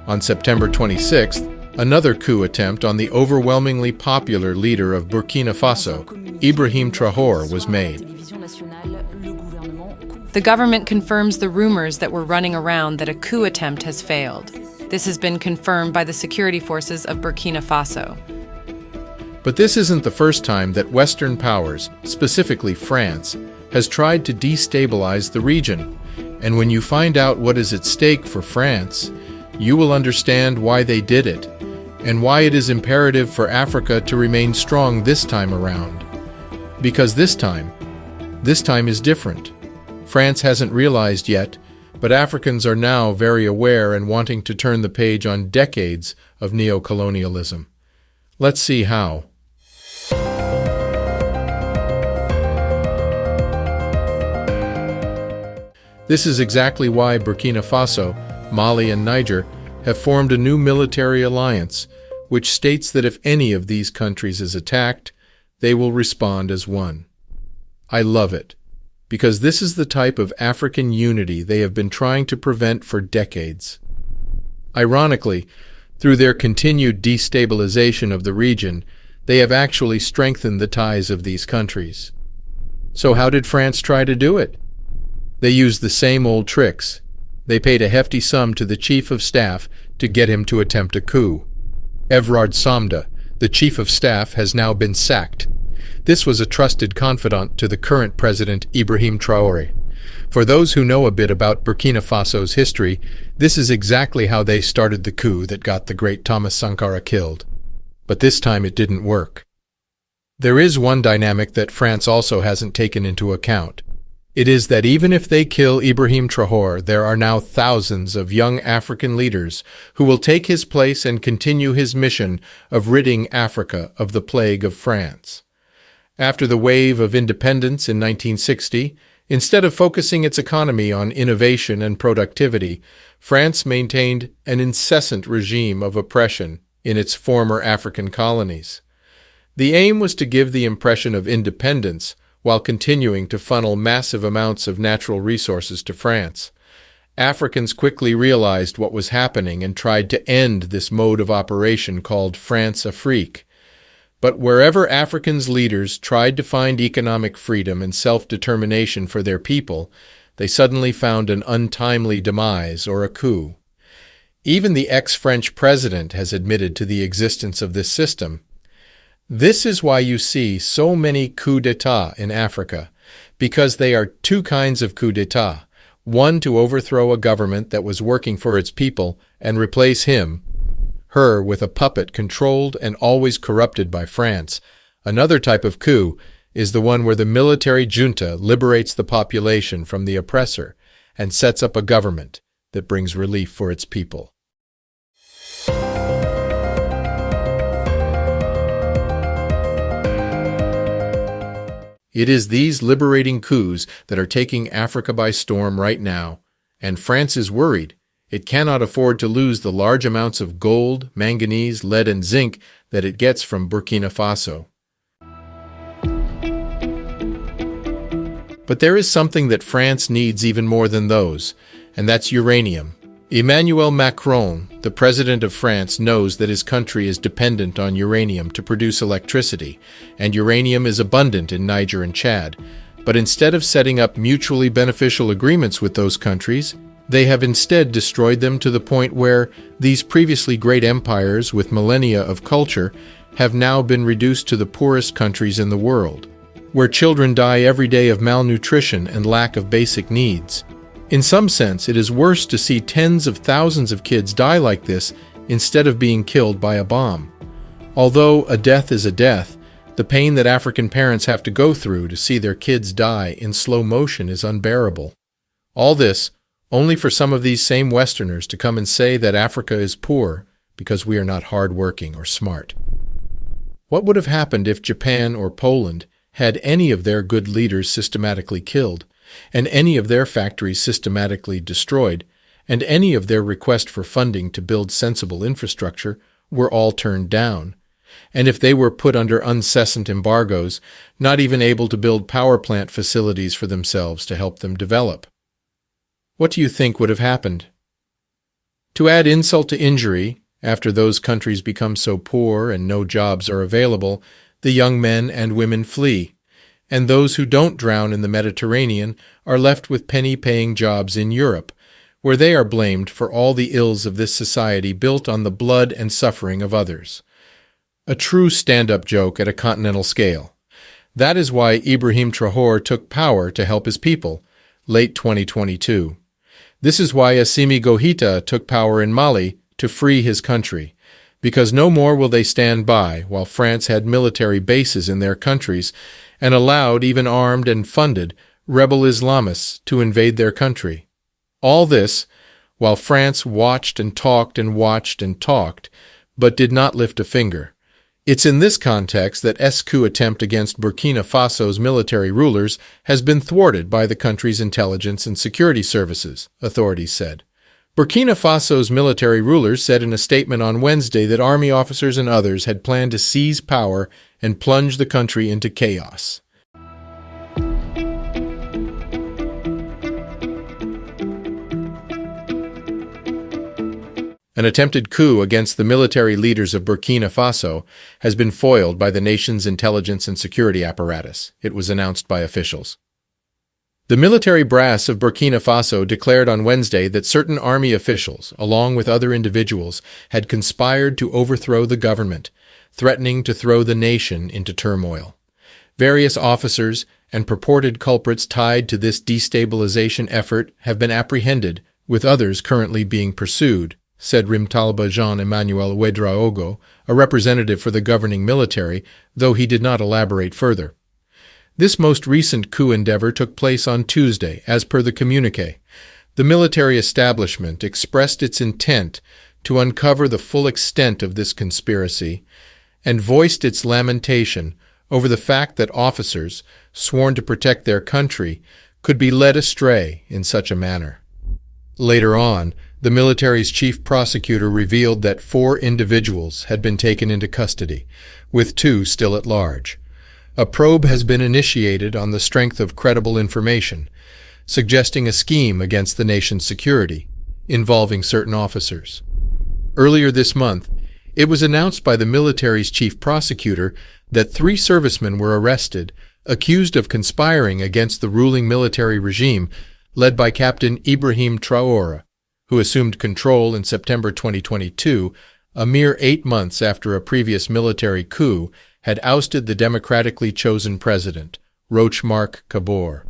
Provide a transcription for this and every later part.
On September 26th, another coup attempt on the overwhelmingly popular leader of Burkina Faso, Ibrahim Traoré, was made. The government confirms the rumors that were running around that a coup attempt has failed. This has been confirmed by the security forces of Burkina Faso. But this isn't the first time that Western powers, specifically France, has tried to destabilize the region. And when you find out what is at stake for France, you will understand why they did it, and why it is imperative for Africa to remain strong this time around. Because this time is different. France hasn't realized yet, but Africans are now very aware and wanting to turn the page on decades of neocolonialism. Let's see how. This is exactly why Burkina Faso, Mali, and Niger have formed a new military alliance, which states that if any of these countries is attacked, they will respond as one. I love it, because this is the type of African unity they have been trying to prevent for decades. Ironically, through their continued destabilization of the region, they have actually strengthened the ties of these countries. So how did France try to do it? They used the same old tricks. They paid a hefty sum to the chief of staff to get him to attempt a coup. Evrard Samda, the chief of staff, has now been sacked. This was a trusted confidant to the current president Ibrahim Traoré. For those who know a bit about Burkina Faso's history, this is exactly how they started the coup that got the great Thomas Sankara killed. But this time it didn't work. There is one dynamic that France also hasn't taken into account. It is that even if they kill Ibrahim Traoré, there are now thousands of young African leaders who will take his place and continue his mission of ridding Africa of the plague of France. After the wave of independence in 1960, instead of focusing its economy on innovation and productivity, France maintained an incessant regime of oppression in its former African colonies. The aim was to give the impression of independence while continuing to funnel massive amounts of natural resources to France. Africans quickly realized what was happening and tried to end this mode of operation called France-Afrique. But wherever Africans' leaders tried to find economic freedom and self-determination for their people, they suddenly found an untimely demise or a coup. Even the ex-French president has admitted to the existence of this system. This is why you see so many coups d'etat in Africa, because they are two kinds of coups d'etat, one to overthrow a government that was working for its people and replace her with a puppet controlled and always corrupted by France. Another type of coup is the one where the military junta liberates the population from the oppressor and sets up a government that brings relief for its people. It is these liberating coups that are taking Africa by storm right now, and France is worried. It cannot afford to lose the large amounts of gold, manganese, lead, and zinc that it gets from Burkina Faso. But there is something that France needs even more than those, and that's uranium. Emmanuel Macron, the president of France, knows that his country is dependent on uranium to produce electricity, and uranium is abundant in Niger and Chad. But instead of setting up mutually beneficial agreements with those countries, they have instead destroyed them to the point where these previously great empires with millennia of culture have now been reduced to the poorest countries in the world, where children die every day of malnutrition and lack of basic needs. In some sense, it is worse to see tens of thousands of kids die like this instead of being killed by a bomb. Although a death is a death, the pain that African parents have to go through to see their kids die in slow motion is unbearable. All this only for some of these same Westerners to come and say that Africa is poor because we are not hard-working or smart. What would have happened if Japan or Poland had any of their good leaders systematically killed, and any of their factories systematically destroyed, and any of their request for funding to build sensible infrastructure were all turned down, and if they were put under incessant embargoes, not even able to build power plant facilities for themselves to help them develop? What do you think would have happened? To add insult to injury, after those countries become so poor and no jobs are available, the young men and women flee, and those who don't drown in the Mediterranean are left with penny-paying jobs in Europe, where they are blamed for all the ills of this society built on the blood and suffering of others. A true stand-up joke at a continental scale. That is why Ibrahim Traoré took power to help his people, late 2022. This is why Assimi Goïta took power in Mali to free his country, because no more will they stand by while France had military bases in their countries and allowed, even armed and funded, rebel Islamists to invade their country. All this while France watched and talked and watched and talked, but did not lift a finger. It's in this context that S coup attempt against Burkina Faso's military rulers has been thwarted by the country's intelligence and security services, authorities said. Burkina Faso's military rulers said in a statement on Wednesday that army officers and others had planned to seize power and plunge the country into chaos. An attempted coup against the military leaders of Burkina Faso has been foiled by the nation's intelligence and security apparatus, it was announced by officials. The military brass of Burkina Faso declared on Wednesday that certain army officials, along with other individuals, had conspired to overthrow the government, threatening to throw the nation into turmoil. Various officers and purported culprits tied to this destabilization effort have been apprehended, with others currently being pursued, said Rimtalba Jean-Emmanuel Ouedraogo, a representative for the governing military, though he did not elaborate further. This most recent coup endeavor took place on Tuesday, as per the communiqué. The military establishment expressed its intent to uncover the full extent of this conspiracy and voiced its lamentation over the fact that officers, sworn to protect their country, could be led astray in such a manner. Later on, the military's chief prosecutor revealed that 4 individuals had been taken into custody, with 2 still at large. A probe has been initiated on the strength of credible information, suggesting a scheme against the nation's security, involving certain officers. Earlier this month, it was announced by the military's chief prosecutor that 3 servicemen were arrested, accused of conspiring against the ruling military regime led by Captain Ibrahim Traoré, who assumed control in September 2022, a mere 8 months after a previous military coup had ousted the democratically chosen president, Roch-Marc Kabore.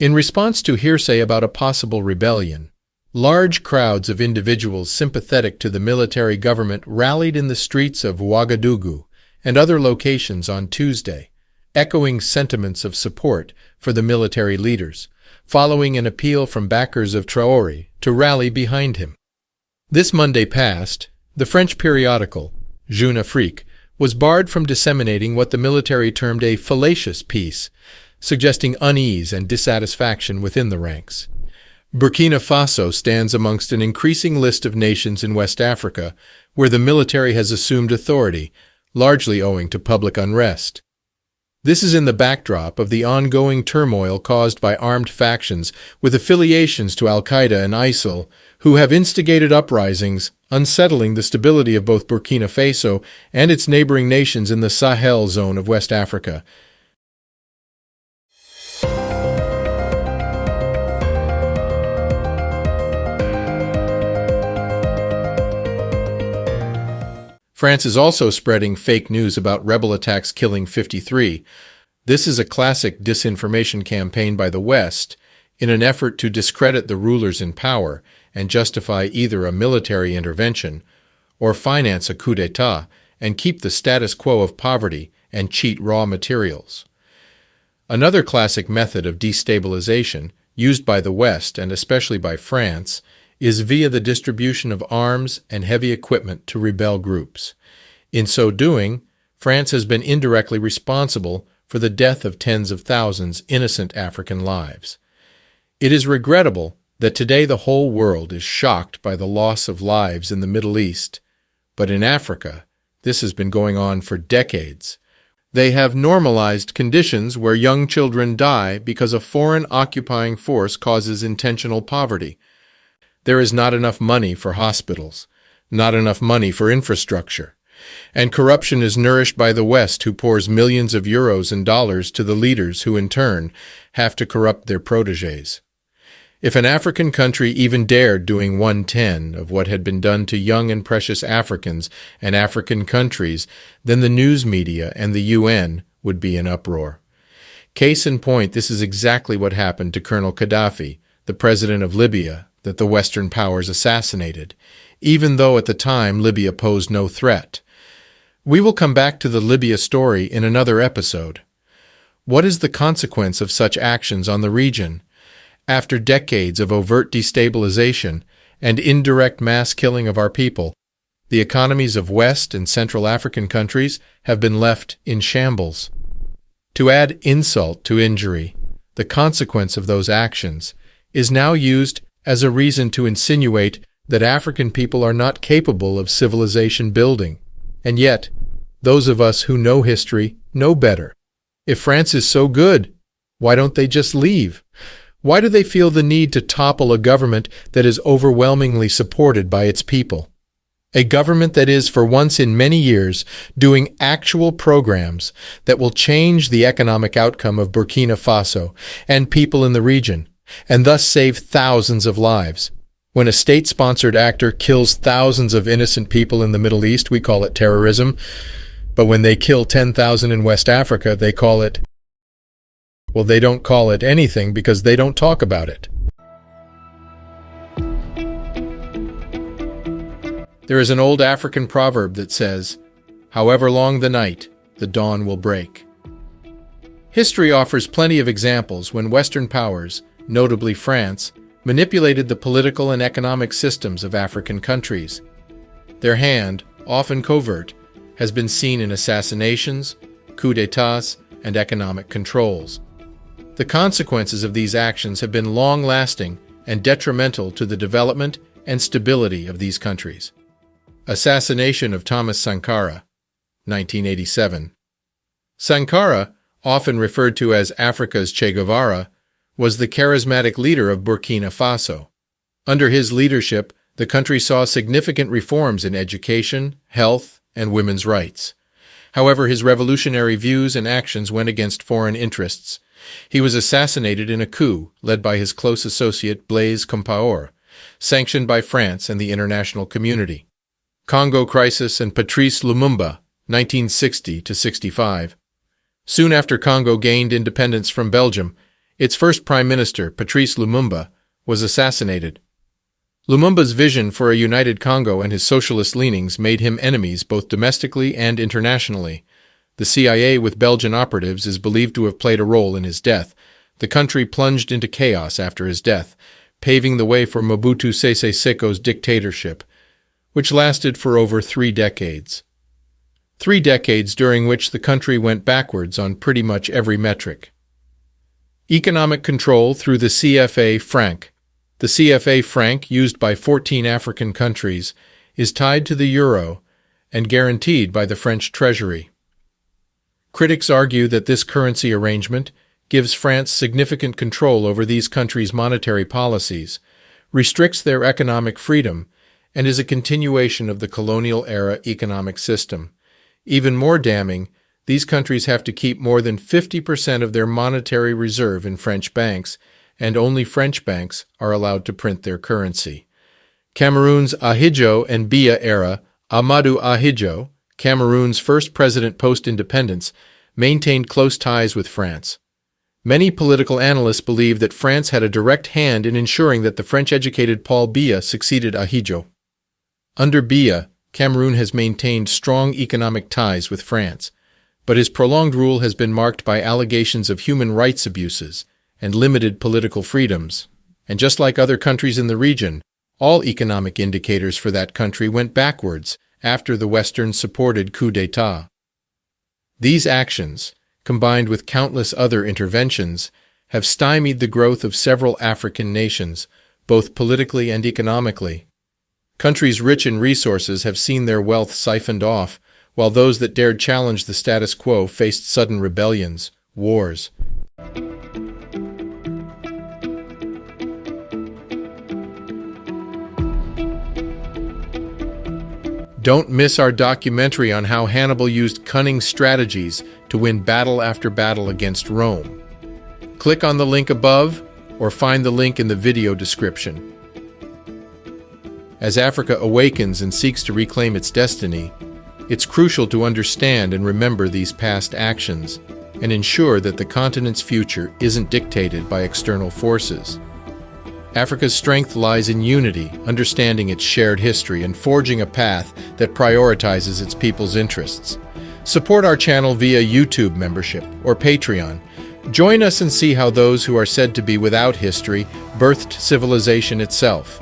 In response to hearsay about a possible rebellion, large crowds of individuals sympathetic to the military government rallied in the streets of Ouagadougou and other locations on Tuesday, echoing sentiments of support for the military leaders, following an appeal from backers of Traoré to rally behind him. This Monday past, the French periodical, Jeune Afrique, was barred from disseminating what the military termed a fallacious piece, suggesting unease and dissatisfaction within the ranks. Burkina Faso stands amongst an increasing list of nations in West Africa where the military has assumed authority, largely owing to public unrest. This is in the backdrop of the ongoing turmoil caused by armed factions with affiliations to Al-Qaeda and ISIL, who have instigated uprisings, unsettling the stability of both Burkina Faso and its neighboring nations in the Sahel zone of West Africa. France is also spreading fake news about rebel attacks killing 53. This is a classic disinformation campaign by the West in an effort to discredit the rulers in power and justify either a military intervention or finance a coup d'etat and keep the status quo of poverty and cheat raw materials. Another classic method of destabilization, used by the West and especially by France, is via the distribution of arms and heavy equipment to rebel groups. In so doing, France has been indirectly responsible for the death of tens of thousands innocent African lives. It is regrettable that today the whole world is shocked by the loss of lives in the Middle East, but in Africa, this has been going on for decades. They have normalized conditions where young children die because a foreign occupying force causes intentional poverty. There is not enough money for hospitals, not enough money for infrastructure, and corruption is nourished by the West, who pours millions of euros and dollars to the leaders who in turn have to corrupt their protégés. If an African country even dared doing 1/10 of what had been done to young and precious Africans and African countries, then the news media and the UN would be in uproar. Case in point, this is exactly what happened to Colonel Gaddafi, the president of Libya that the Western powers assassinated, even though at the time Libya posed no threat. We will come back to the Libya story in another episode. What is the consequence of such actions on the region? After decades of overt destabilization and indirect mass killing of our people, the economies of West and Central African countries have been left in shambles. To add insult to injury, the consequence of those actions is now used as a reason to insinuate that African people are not capable of civilization building. And yet, those of us who know history know better. If France is so good, why don't they just leave? Why do they feel the need to topple a government that is overwhelmingly supported by its people? A government that is, for once in many years, doing actual programs that will change the economic outcome of Burkina Faso and people in the region, and thus save thousands of lives. When a state-sponsored actor kills thousands of innocent people in the Middle East, we call it terrorism. But when they kill 10,000 in West Africa, they call it... Well, they don't call it anything because they don't talk about it. There is an old African proverb that says, "However long the night, the dawn will break." History offers plenty of examples when Western powers, notably France, manipulated the political and economic systems of African countries. Their hand, often covert, has been seen in assassinations, coups d'état, and economic controls. The consequences of these actions have been long-lasting and detrimental to the development and stability of these countries. Assassination of Thomas Sankara, 1987. Sankara, often referred to as Africa's Che Guevara, was the charismatic leader of Burkina Faso. Under his leadership, the country saw significant reforms in education, health, and women's rights. However, his revolutionary views and actions went against foreign interests. He was assassinated in a coup led by his close associate Blaise Compaoré, sanctioned by France and the international community. Congo crisis and Patrice Lumumba, 1960–65. Soon after Congo gained independence from Belgium, its first prime minister, Patrice Lumumba, was assassinated. Lumumba's vision for a united Congo and his socialist leanings made him enemies both domestically and internationally. The CIA with Belgian operatives is believed to have played a role in his death. The country plunged into chaos after his death, paving the way for Mobutu Sese Seko's dictatorship, which lasted for over 3 decades. 3 decades during which the country went backwards on pretty much every metric. Economic control through the CFA franc. The CFA franc, used by 14 African countries, is tied to the euro and guaranteed by the French treasury. Critics argue that this currency arrangement gives France significant control over these countries' monetary policies, restricts their economic freedom, and is a continuation of the colonial-era economic system. Even more damning, these countries have to keep more than 50% of their monetary reserve in French banks, and only French banks are allowed to print their currency. Cameroon's Ahidjo and Biya era, Ahmadou Ahidjo, Cameroon's first president post-independence, maintained close ties with France. Many political analysts believe that France had a direct hand in ensuring that the French-educated Paul Biya succeeded Ahidjo. Under Biya, Cameroon has maintained strong economic ties with France, but his prolonged rule has been marked by allegations of human rights abuses and limited political freedoms. And just like other countries in the region, all economic indicators for that country went backwards after the Western-supported coup d'état. These actions, combined with countless other interventions, have stymied the growth of several African nations, both politically and economically. Countries rich in resources have seen their wealth siphoned off, while those that dared challenge the status quo faced sudden rebellions, wars. Don't miss our documentary on how Hannibal used cunning strategies to win battle after battle against Rome. Click on the link above or find the link in the video description. As Africa awakens and seeks to reclaim its destiny, it's crucial to understand and remember these past actions and ensure that the continent's future isn't dictated by external forces. Africa's strength lies in unity, understanding its shared history, and forging a path that prioritizes its people's interests. Support our channel via YouTube membership or Patreon. Join us and see how those who are said to be without history birthed civilization itself.